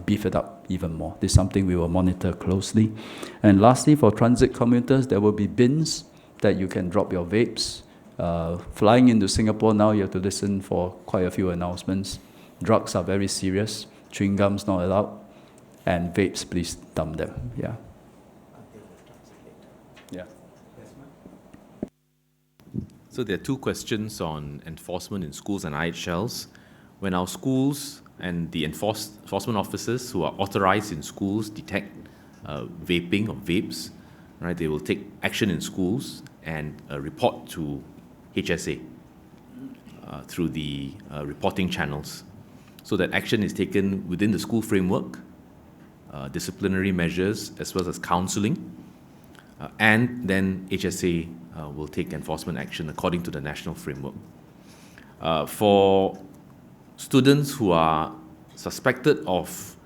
beef it up even more. This is something we will monitor closely. And lastly, for transit commuters, there will be bins that you can drop your vapes. Flying into Singapore now, you have to listen for quite a few announcements. Drugs are very serious. Chewing gums not allowed. And vapes, please dump them. Yeah. Yeah. So there are two questions on enforcement in schools and IHLs. When our schools and the enforcement officers who are authorized in schools detect vaping or vapes, right, they will take action in schools and report to HSA through the reporting channels. So that action is taken within the school framework, disciplinary measures as well as counseling, and then HSA will take enforcement action according to the national framework. For students who are suspected of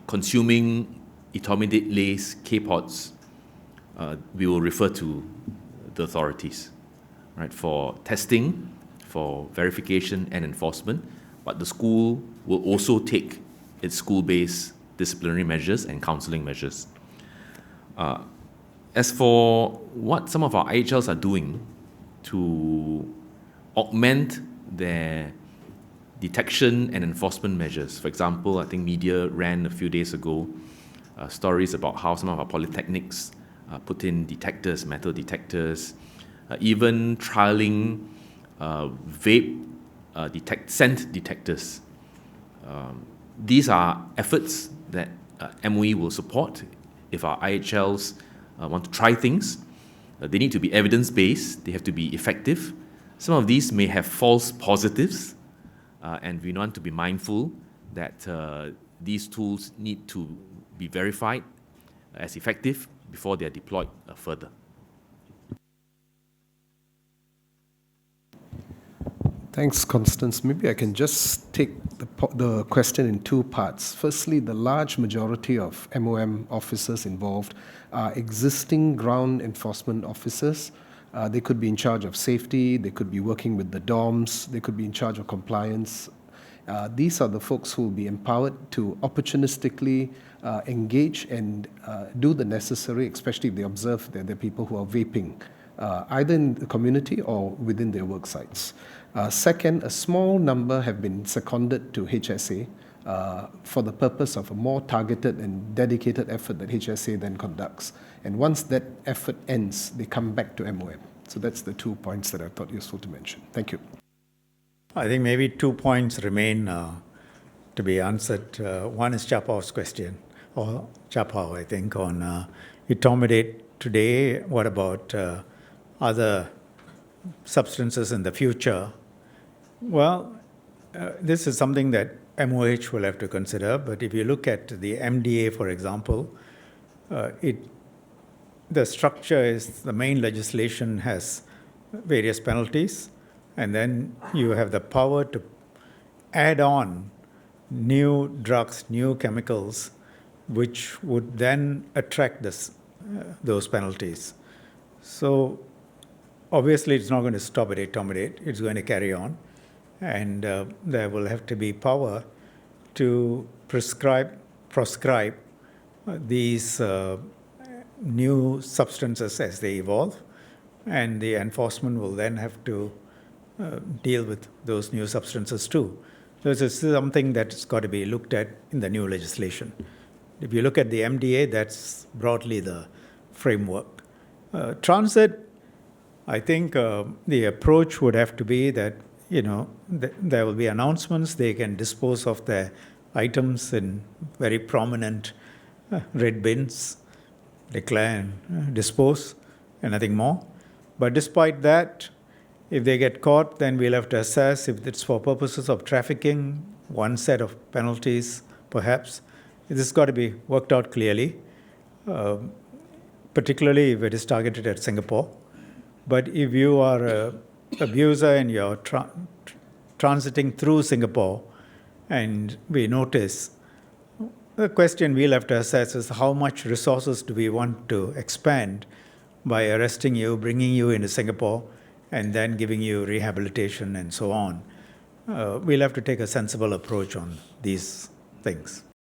consuming etomidate lace K-pods, we will refer to the authorities, right, for testing, for verification and enforcement, but the school will also take its school-based disciplinary measures and counseling measures. As for what some of our IHLs are doing to augment their detection and enforcement measures, for example, I think media ran a few days ago stories about how some of our polytechnics put in detectors, metal detectors, even trialing vape scent detectors. These are efforts that MOE will support if our IHLs want to try things. They need to be evidence-based, they have to be effective. Some of these may have false positives, and we want to be mindful that these tools need to be verified as effective before they are deployed further. Thanks, Constance. Maybe I can just take the question in two parts. Firstly, the large majority of MOM officers involved are existing ground enforcement officers. They could be in charge of safety, they could be working with the dorms, they could be in charge of compliance. These are the folks who will be empowered to opportunistically engage and do the necessary, especially if they observe that there are people who are vaping, either in the community or within their work sites. Second, a small number have been seconded to HSA for the purpose of a more targeted and dedicated effort that HSA then conducts. And once that effort ends, they come back to MOM. So that's the 2 points that I thought useful to mention. Thank you. I think maybe 2 points remain to be answered. One is Chapao's question, or Chapao, I think, on etomidate today. What about other substances in the future? Well, this is something that MOH will have to consider, but if you look at the MDA, for example, the structure is the main legislation has various penalties, and then you have the power to add on new drugs, new chemicals, which would then attract those penalties. So obviously it's not going to stop at etomidate, it's going to carry on. And there will have to be power to proscribe these new substances as they evolve, and the enforcement will then have to deal with those new substances too. This is something that's got to be looked at in the new legislation. If you look at the MDA, that's broadly the framework. Transit, I think the approach would have to be that, there will be announcements, they can dispose of their items in very prominent red bins, declare and dispose, and nothing more. But despite that, if they get caught, then we'll have to assess if it's for purposes of trafficking, one set of penalties, perhaps. This has got to be worked out clearly, particularly if it is targeted at Singapore. But if you are an abuser and you're transiting through Singapore and we notice, the question we'll have to assess is how much resources do we want to expand by arresting you, bringing you into Singapore, and then giving you rehabilitation and so on. We'll have to take a sensible approach on these things.